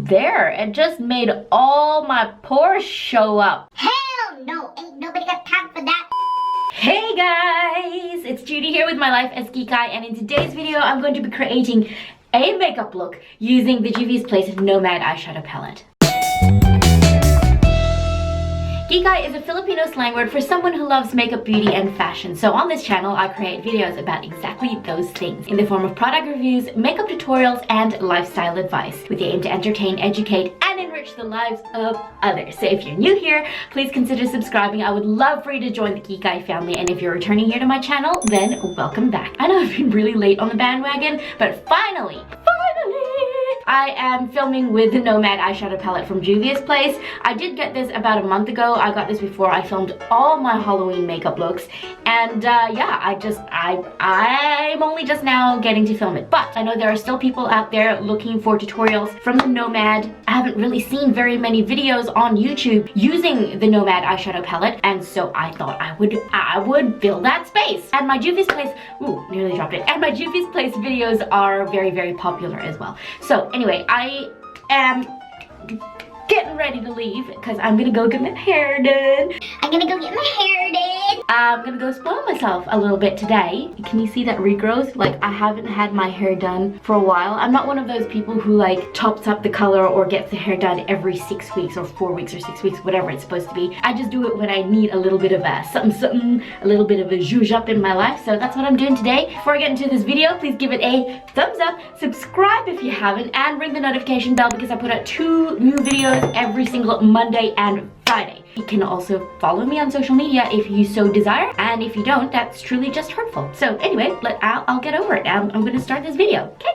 there. It just made all my pores show up. Hell no, ain't nobody got time for that. Hey guys, it's Judy here with my life as Kikay, and in today's video I'm going to be creating a makeup look using the Juvia's Place Nomad eyeshadow palette. Kikay is a Filipino slang word for someone who loves makeup, beauty, and fashion. So on this channel, I create videos about exactly those things in the form of product reviews, makeup tutorials, and lifestyle advice with the aim to entertain, educate, and enrich the lives of others. So if you're new here, please consider subscribing. I would love for you to join the Kikay family. And if you're returning here to my channel, then welcome back. I know I've been really late on the bandwagon, but finally, I am filming with the Nomad eyeshadow palette from Juvia's Place. I did get this about a month ago. I got this before I filmed all my Halloween makeup looks. And yeah, I'm only just now getting to film it. But I know there are still people out there looking for tutorials from the Nomad. I haven't really seen very many videos on YouTube using the Nomad eyeshadow palette. And so I thought I would fill that space. And my Juvia's Place, ooh, nearly dropped it. And my Juvia's Place videos are very, very popular as well. So anyway, I am getting ready to leave because I'm gonna go get my hair done. I'm gonna go get my hair done. I'm gonna go spoil myself a little bit today. Can you see that regrowth? Like, I haven't had my hair done for a while. I'm not one of those people who like chops up the color or gets the hair done every 6 weeks or 4 weeks or 6 weeks, whatever it's supposed to be. I just do it when I need a little bit of a something, a little bit of a zhuzh up in my life. So that's what I'm doing today. Before I get into this video, please give it a thumbs up, subscribe if you haven't, and ring the notification bell because I put out 2 new videos every single Monday and Friday. You can also follow me on social media if you so desire, and if you don't, that's truly just hurtful. So anyway, I'll get over it. I'm gonna start this video, okay?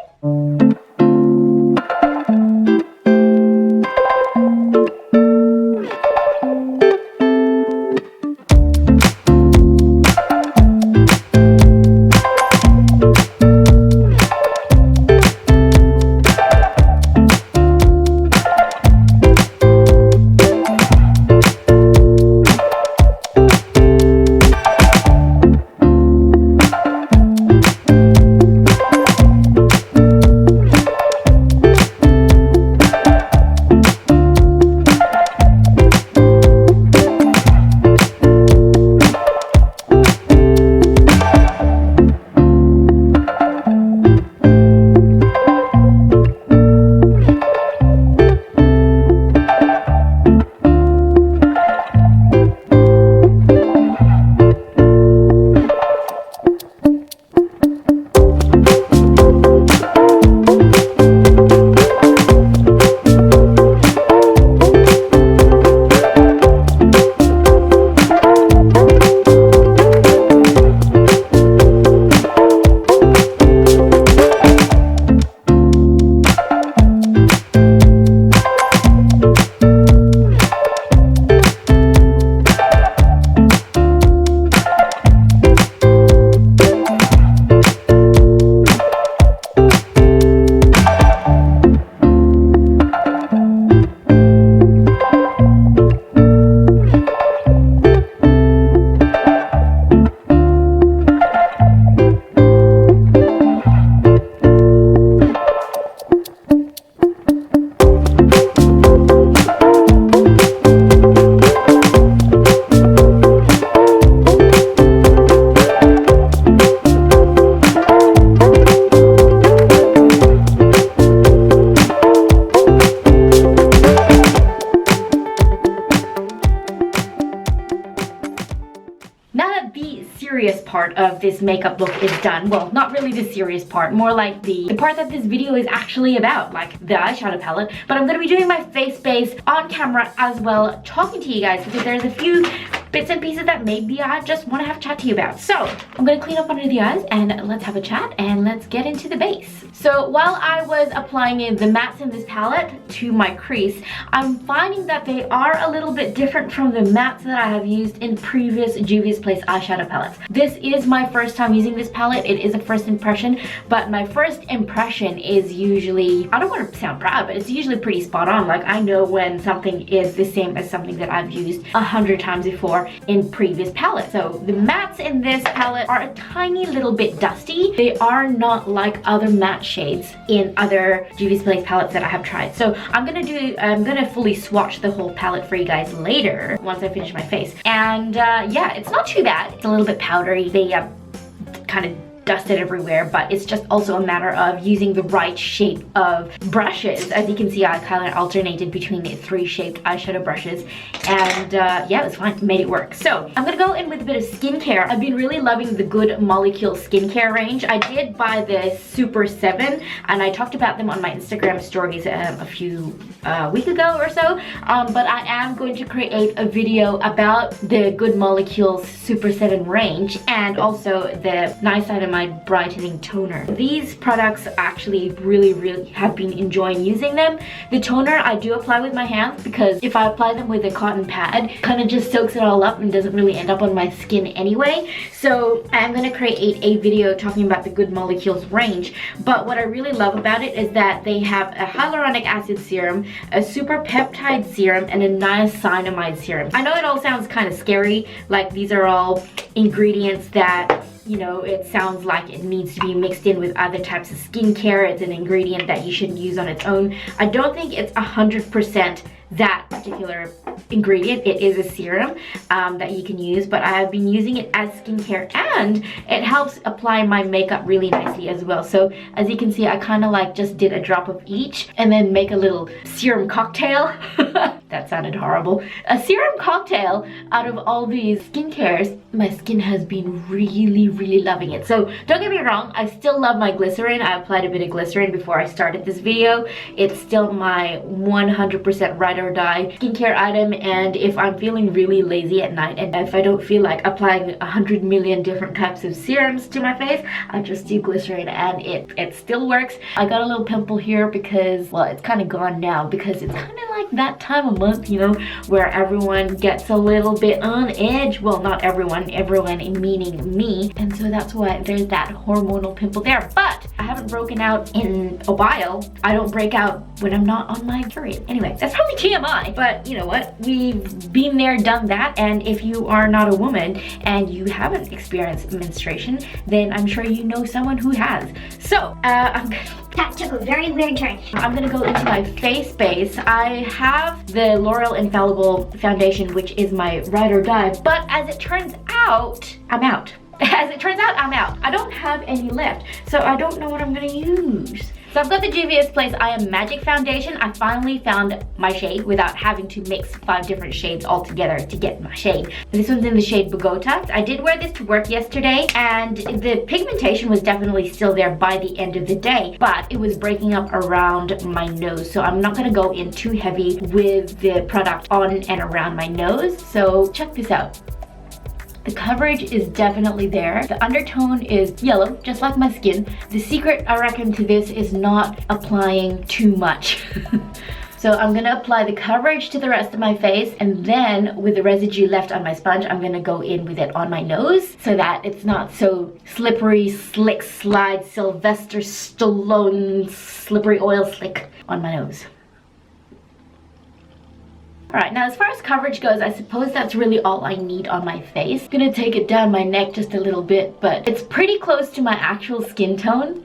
Part of this makeup look is done. Well, not really the serious part, more like the part that this video is actually about, like the eyeshadow palette. But I'm gonna be doing my face base on camera as well, talking to you guys because there's a few bits and pieces that maybe I just want to have a chat to you about. So I'm gonna clean up under the eyes and let's have a chat and let's get into the base. So while I was applying the mattes in this palette to my crease, I'm finding that they are a little bit different from the mattes that I have used in previous Juvia's Place eyeshadow palettes. This is my first time using this palette. It is a first impression, but my first impression is usually, I don't want to sound proud, but it's usually pretty spot on. Like, I know when something is the same as something that I've used 100 times before. before in previous palettes. So the mattes in this palette are a tiny little bit dusty. They are not like other matte shades in other Juvia's Place palettes that I have tried. So I'm gonna fully swatch the whole palette for you guys later once I finish my face. And yeah, it's not too bad. It's a little bit powdery. They kind of dusted everywhere, but it's just also a matter of using the right shape of brushes. As you can see, I kind of alternated between the 3 shaped eyeshadow brushes, and yeah, it was fine, made it work. So I'm gonna go in with a bit of skincare. I've been really loving the Good Molecule skincare range. I did buy the Super 7, and I talked about them on my Instagram stories a few weeks ago or so, but I am going to create a video about the Good Molecules Super 7 range, and also the Niacinamide brightening toner. These products actually really have been enjoying using them. The toner I do apply with my hands, because if I apply them with a cotton pad, it kind of just soaks it all up and doesn't really end up on my skin anyway. So I'm going to create a video talking about the Good Molecules range, but what I really love about it is that they have a hyaluronic acid serum, a super peptide serum, and a niacinamide serum. I know it all sounds kind of scary, like these are all ingredients that, you know, it sounds like it needs to be mixed in with other types of skincare. It's an ingredient that you shouldn't use on its own. I don't think it's 100% that particular ingredient. It is a serum that you can use, but I have been using it as skincare, and it helps apply my makeup really nicely as well. So as you can see, I kind of like just did a drop of each and then make a little serum cocktail. That sounded horrible. A serum cocktail out of all these skincares. My skin has been really loving it. So don't get me wrong, I still love my glycerin. I applied a bit of glycerin before I started this video. It's still my 100% ride or die skincare item, and if I'm feeling really lazy at night and if I don't feel like applying 100 million different types of serums to my face, I just do glycerin and it still works. I got a little pimple here because, well, it's kind of gone now because it's kind of like that time of month, you know, where everyone gets a little bit on edge. Well, not everyone meaning me, and so that's why there's that hormonal pimple there. But I haven't broken out in a while. I don't break out when I'm not on my period. Anyway, that's probably TMI, but you know what? We've been there, done that, and if you are not a woman and you haven't experienced menstruation, then I'm sure you know someone who has. So, That took a very weird turn. I'm gonna go into my face base. I have the L'Oreal Infallible foundation, which is my ride or die, but as it turns out, I'm out. As it turns out, I'm out. I don't have any left, so I don't know what I'm gonna use. So I've got the Juvia's Place I Am Magic foundation. I finally found my shade without having to mix 5 different shades all together to get my shade. This one's in the shade Bogota. I did wear this to work yesterday, and the pigmentation was definitely still there by the end of the day, but it was breaking up around my nose. So I'm not gonna go in too heavy with the product on and around my nose. So check this out. The coverage is definitely there. The undertone is yellow, just like my skin. The secret, I reckon, to this is not applying too much. So I'm gonna apply the coverage to the rest of my face, and then with the residue left on my sponge, I'm gonna go in with it on my nose so that it's not so slippery, slick slide, Sylvester Stallone, slippery oil slick on my nose. Alright, now as far as coverage goes, I suppose that's really all I need on my face. I'm gonna take it down my neck just a little bit, but it's pretty close to my actual skin tone.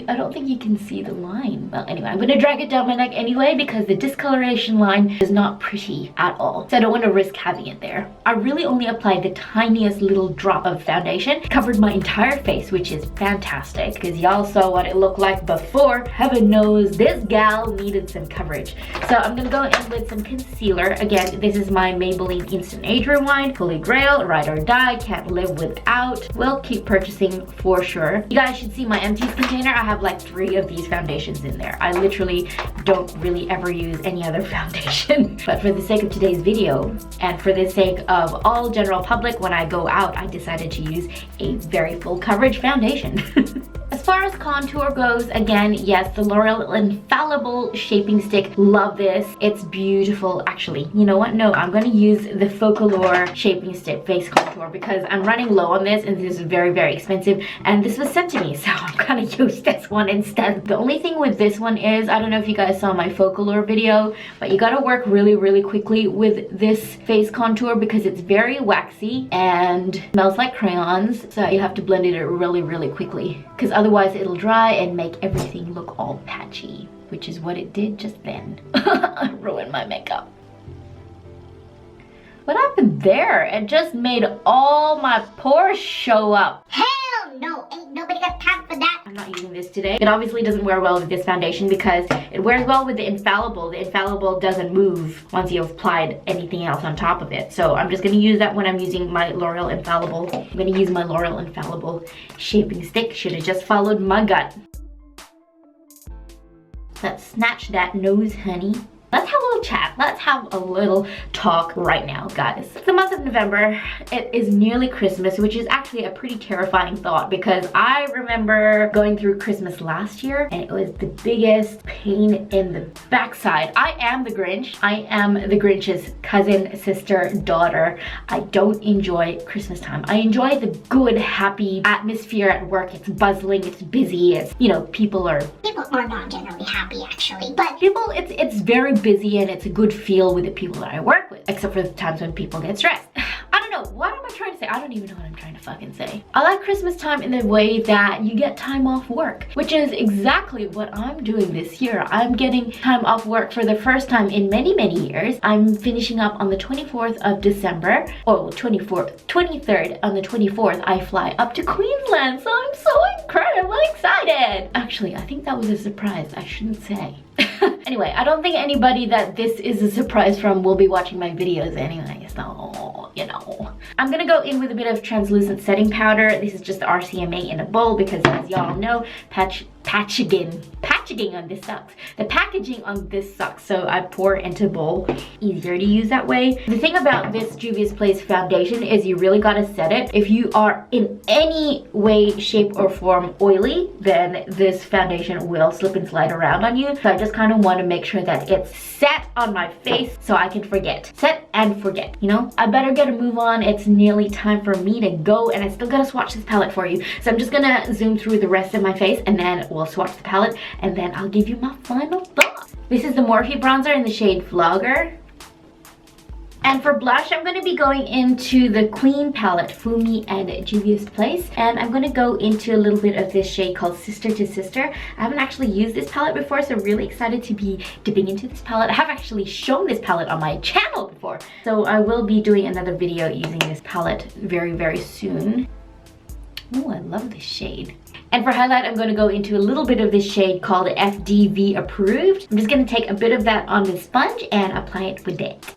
I don't think you can see the line. Well, anyway, I'm gonna drag it down my neck anyway because the discoloration line is not pretty at all. So I don't want to risk having it there. I really only applied the tiniest little drop of foundation. Covered my entire face, which is fantastic because y'all saw what it looked like before. Heaven knows this gal needed some coverage. So I'm gonna go in with some concealer. Again, this is my Maybelline Instant Age Rewind. Holy Grail, ride or die, can't live without. Will keep purchasing for sure. You guys should see my empties container. I have like 3 of these foundations in there. I literally don't really ever use any other foundation. But for the sake of today's video, and for the sake of all general public, when I go out, I decided to use a very full coverage foundation. As far as contour goes, again, yes, the L'Oreal Infallible Shaping Stick. Love this. It's beautiful. Actually, you know what? No, I'm going to use the Focalure Shaping Stick Face Contour because I'm running low on this and this is very, very expensive. And this was sent to me, so I'm going to use this one instead. The only thing with this one is, I don't know if you guys saw my Focalure video, but you got to work really, really quickly with this face contour because it's very waxy and smells like crayons. So you have to blend it really, really quickly because otherwise it'll dry and make everything look all patchy, which is what it did just then. I ruined my makeup. What happened there? It just made all my pores show up. Hell no, ain't nobody got time for that. I'm not using this today. It obviously doesn't wear well with this foundation because it wears well with the Infallible. The Infallible doesn't move once you've applied anything else on top of it. So I'm just gonna use that when I'm using my L'Oreal Infallible. I'm gonna use my L'Oreal Infallible Shaping Stick. Should have just followed my gut. Let's snatch that nose, honey. Let's have a little chat. Let's have a little talk right now, guys. It's the month of November. It is nearly Christmas, which is actually a pretty terrifying thought because I remember going through Christmas last year and it was the biggest pain in the backside. I am the Grinch. I am the Grinch's cousin, sister, daughter. I don't enjoy Christmas time. I enjoy the good, happy atmosphere at work. It's bustling, it's busy, it's, you know, people are not generally happy actually, but people, it's very busy and it's a good feel with the people that I work with, except for the times when people get stressed. I don't know, what am I trying to say? I don't even know what I'm trying to fucking say. I like Christmas time in the way that you get time off work, which is exactly what I'm doing this year. I'm getting time off work for the first time in many, many years. I'm finishing up on the 24th of December, or 23rd. On the 24th, I fly up to Queensland, so I'm so incredibly excited. Actually, I think that was a surprise. I shouldn't say. Anyway, I don't think anybody that this is a surprise from will be watching my videos anyway, so, you know. I'm gonna go in with a bit of translucent setting powder. This is just the RCMA in a bowl because, as y'all know, packaging on this sucks. The packaging on this sucks, so I pour into a bowl. Easier to use that way. The thing about this Juvia's Place foundation is you really gotta set it. If you are in any way, shape, or form oily, then this foundation will slip and slide around on you. So I just kind of want to make sure that it's set on my face so I can forget. Set and forget, you know? I better get a move on. It's nearly time for me to go, and I still gotta swatch this palette for you. So I'm just gonna zoom through the rest of my face and then we'll swatch the palette and then I'll give you my final thoughts. This is the Morphe bronzer in the shade Vlogger. And for blush, I'm going to be going into the Queen palette, Fumi and Juvia's Place. And I'm going to go into a little bit of this shade called Sister to Sister. I haven't actually used this palette before, so really excited to be dipping into this palette. I have actually shown this palette on my channel before. So I will be doing another video using this palette very, very soon. Oh, I love this shade. And for highlight, I'm going to go into a little bit of this shade called FDV Approved. I'm just going to take a bit of that on the sponge and apply it with it.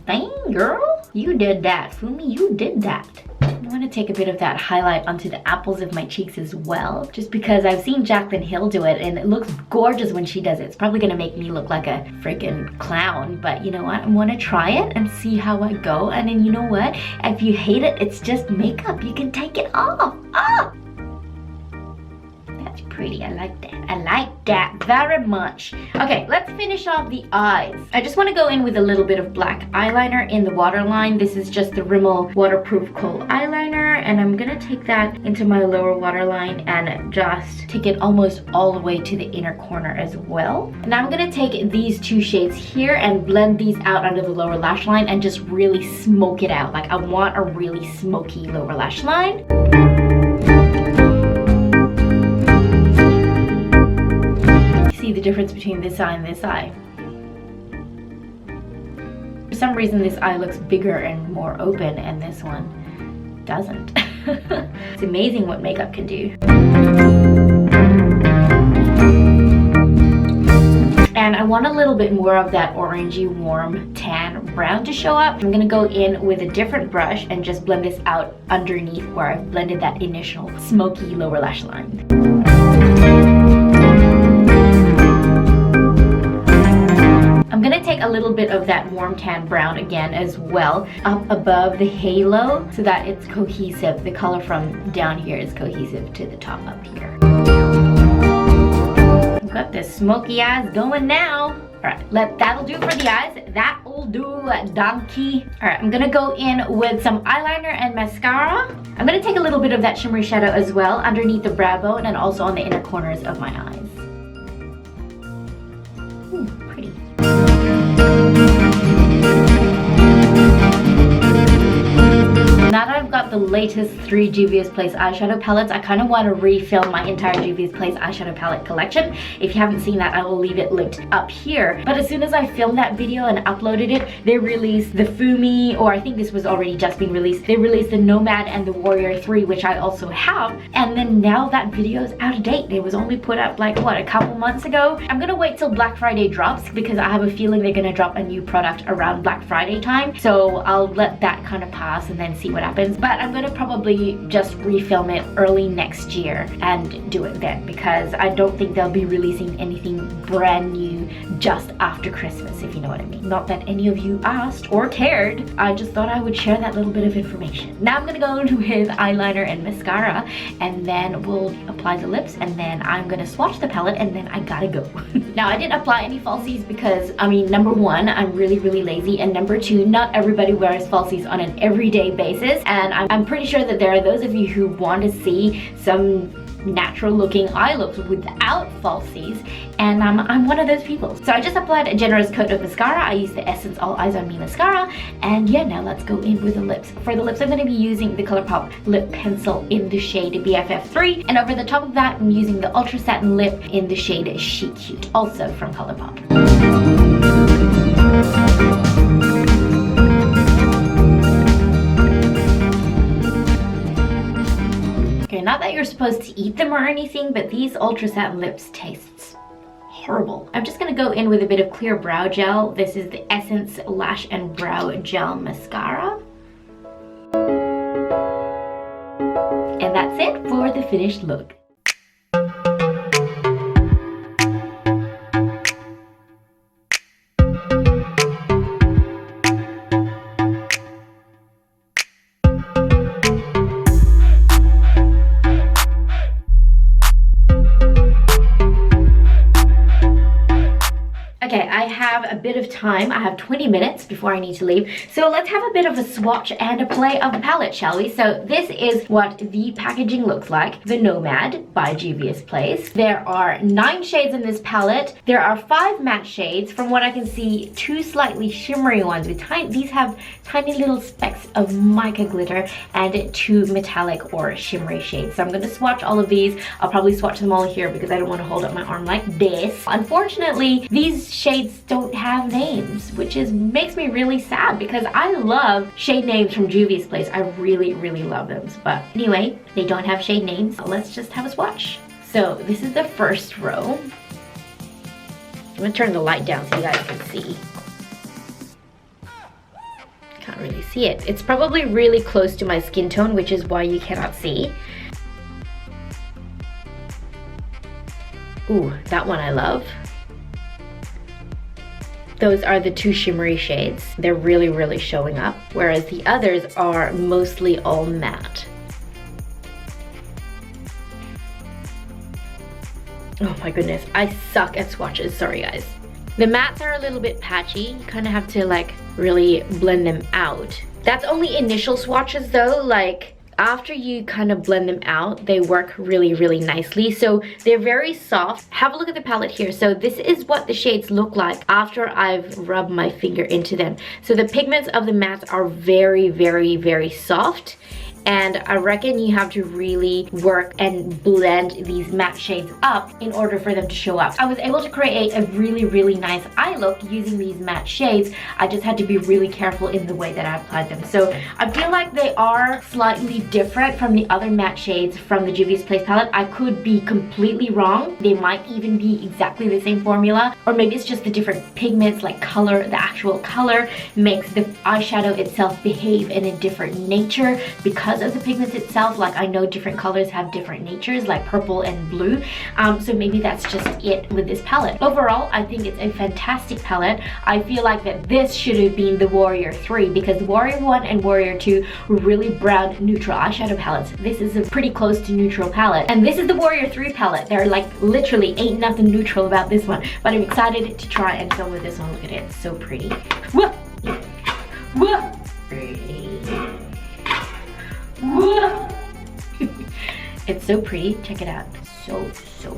Dang, girl, you did that. Fumi, you did that. I want to take a bit of that highlight onto the apples of my cheeks as well, just because I've seen Jaclyn Hill do it and it looks gorgeous when she does it. It's probably going to make me look like a freaking clown, but you know what? I want to try it and see how I go. And then you know what? If you hate it, it's just makeup. You can take it off. Ah! That's pretty. I like that. I like that very much. Okay, let's finish off the eyes. I just want to go in with a little bit of black eyeliner in the waterline. This is just the Rimmel Waterproof Kohl eyeliner, and I'm gonna take that into my lower waterline and just take it almost all the way to the inner corner as well. And I'm gonna take these two shades here and blend these out under the lower lash line and just really smoke it out. Like, I want a really smoky lower lash line. See the difference between this eye and this eye. For some reason this eye looks bigger and more open and this one doesn't. It's amazing what makeup can do. And I want a little bit more of that orangey warm tan brown to show up. I'm gonna go in with a different brush and just blend this out underneath where I've blended that initial smoky lower lash line. I'm gonna take a little bit of that warm tan brown again as well up above the halo so that it's cohesive. The color from down here is cohesive to the top up here. I've got the smoky eyes going now. Alright, that'll do for the eyes. That'll do, donkey. Alright, I'm gonna go in with some eyeliner and mascara. I'm gonna take a little bit of that shimmery shadow as well underneath the brow bone and also on the inner corners of my eyes. Ooh, pretty. Now that I've got the latest 3 Juvia's Place eyeshadow palettes, I kind of want to refill my entire Juvia's Place eyeshadow palette collection. If you haven't seen that, I will leave it linked up here. But as soon as I filmed that video and uploaded it, they released the Fumi, or I think this was already just being released. They released the Nomad and the Warrior 3, which I also have. And then now that video is out of date. It was only put up like, what, a couple months ago? I'm gonna wait till Black Friday drops because I have a feeling they're gonna drop a new product around Black Friday time. So I'll let that kind of pass and then see what happens. But I'm gonna probably just refilm it early next year and do it then because I don't think they'll be releasing anything brand new just after Christmas, if you know what I mean. Not that any of you asked or cared. I just thought I would share that little bit of information. Now I'm gonna go in with eyeliner and mascara and then we'll apply the lips and then I'm gonna swatch the palette and then I gotta go. Now I didn't apply any falsies because, I mean, number one, I'm really lazy, and number two, not everybody wears falsies on an everyday basis, and I'm pretty sure that there are those of you who want to see some natural looking eye looks without falsies, and I'm one of those people. So I just applied a generous coat of mascara. I used the Essence All Eyes on Me mascara, and yeah, now let's go in with the lips. For the lips, I'm going to be using the ColourPop lip pencil in the shade BFF3, and over the top of that, I'm using the Ultra Satin lip in the shade She Cute, also from ColourPop. Not that you're supposed to eat them or anything, but these Ultra Satin lips tastes horrible. I'm just gonna go in with a bit of clear brow gel. This is the Essence Lash and Brow Gel Mascara. And that's it for the finished look. Okay, I have a bit of time. I have 20 minutes before I need to leave. So let's have a bit of a swatch and a play of the palette, shall we? So this is what the packaging looks like. The Nomad by Juvia's Place. There are 9 shades in this palette. There are 5 matte shades. From what I can see, 2 slightly shimmery ones. With these have tiny little specks of mica glitter and 2 metallic or shimmery shades. So I'm going to swatch all of these. I'll probably swatch them all here because I don't want to hold up my arm like this. Unfortunately, these shades don't have names, which makes me really sad because I love shade names from Juvia's Place. I really love them. But anyway, they don't have shade names. Let's just have a swatch. So this is the first row. I'm gonna turn the light down so you guys can see. Can't really see it. It's probably really close to my skin tone, which is why you cannot see. Ooh, that one I love. Those are the 2 shimmery shades. They're really showing up, whereas the others are mostly all matte. Oh my goodness, I suck at swatches, sorry guys. The mattes are a little bit patchy. You kind of have to like really blend them out. That's only initial swatches though, like after you kind of blend them out, they work really nicely. So they're very soft. Have a look at the palette here. So this is what the shades look like after I've rubbed my finger into them. So the pigments of the mattes are very soft. And I reckon you have to really work and blend these matte shades up in order for them to show up. I was able to create a really nice eye look using these matte shades. I just had to be really careful in the way that I applied them. So I feel like they are slightly different from the other matte shades from the Juvia's Place palette. I could be completely wrong. They might even be exactly the same formula, or maybe it's just the different pigments, like color. The actual color makes the eyeshadow itself behave in a different nature because because of the pigments itself. Like I know different colors have different natures, like purple and blue. So maybe that's just it with this palette. Overall, I think it's a fantastic palette. I feel like that this should have been the Warrior 3 because the Warrior 1 and Warrior 2 were really brown neutral eyeshadow palettes. This is a pretty close to neutral palette. And this is the Warrior 3 palette. There like literally ain't nothing neutral about this one. But I'm excited to try and film with this one. Look at it, it's so pretty. Whoa! Whoa! Whoa! It's so pretty, check it out. So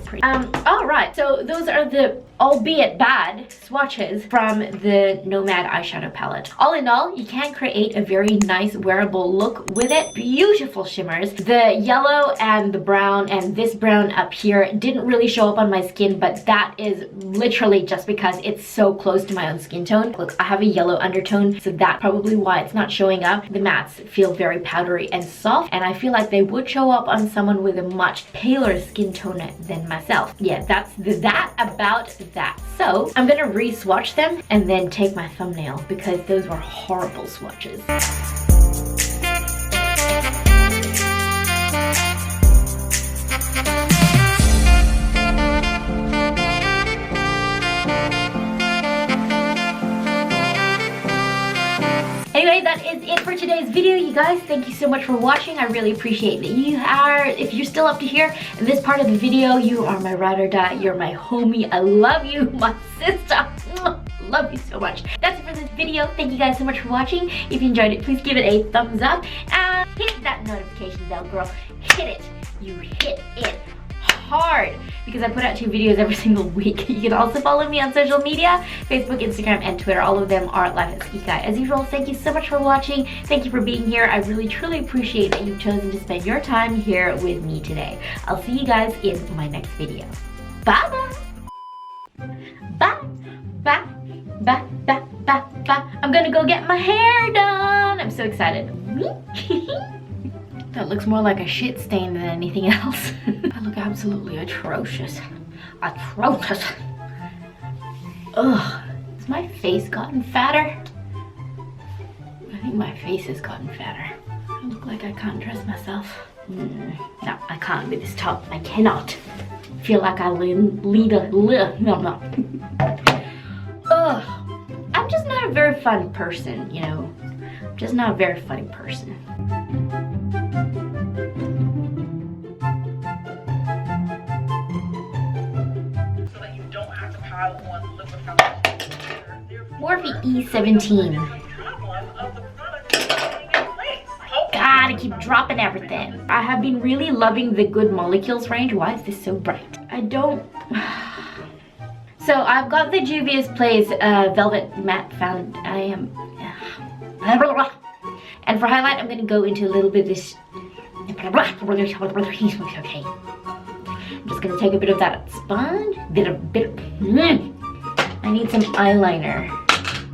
pretty. Alright, so those are the, albeit bad, swatches from the Nomad eyeshadow palette. All in all, you can create a very nice wearable look with it. Beautiful shimmers. The yellow and the brown and this brown up here didn't really show up on my skin, but that is literally just because it's so close to my own skin tone. Look, I have a yellow undertone, so that's probably why it's not showing up. The mattes feel very powdery and soft, and I feel like they would show up on someone with a much paler skin tone than myself. Yeah, that's that about that. So I'm gonna re-swatch them and then take my thumbnail because those were horrible swatches. Anyway, that is it for today's video, you guys. Thank you so much for watching. I really appreciate that you are, if you're still up to here in this part of the video, you are my ride or die. You're my homie. I love you, my sister. Love you so much. That's it for this video. Thank you guys so much for watching. If you enjoyed it, please give it a thumbs up and hit that notification bell, girl. Hit it. You hit it hard because I put out 2 videos every single week. You can also follow me on social media, Facebook, Instagram, and Twitter. All of them are lifeaskikay. As usual, thank you so much for watching. Thank you for being here. I really truly appreciate that you've chosen to spend your time here with me today. I'll see you guys in my next video. Bye bye. Bye. Bye. Bye. Bye. Bye. Bye. I'm gonna go get my hair done. I'm so excited. That looks more like a shit stain than anything else. I look absolutely atrocious. Atrocious. Ugh. Has my face gotten fatter? I think my face has gotten fatter. I look like I can't dress myself. No, I can't with this top. I cannot. I feel like I lead a... No. Ugh. I'm just not a very fun person, you know. I'm just not a very funny person. Morphe E17. God, I keep dropping everything. I have been really loving the Good Molecules range. Why is this so bright? I don't... So I've got the Juvia's Plays Velvet Matte Found. I am... And for highlight, I'm going to go into a little bit of this... Okay. I'm just going to take a bit of that sponge. I need some eyeliner.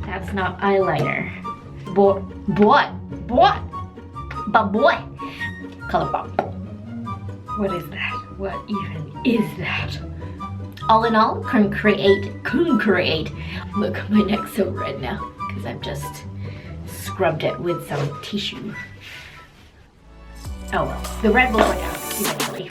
That's not eyeliner. Boy. ColourPop. What is that? What even is that? All in all, can create. Look, my neck's so red now because I've just scrubbed it with some tissue. Oh well, the red will work out eventually.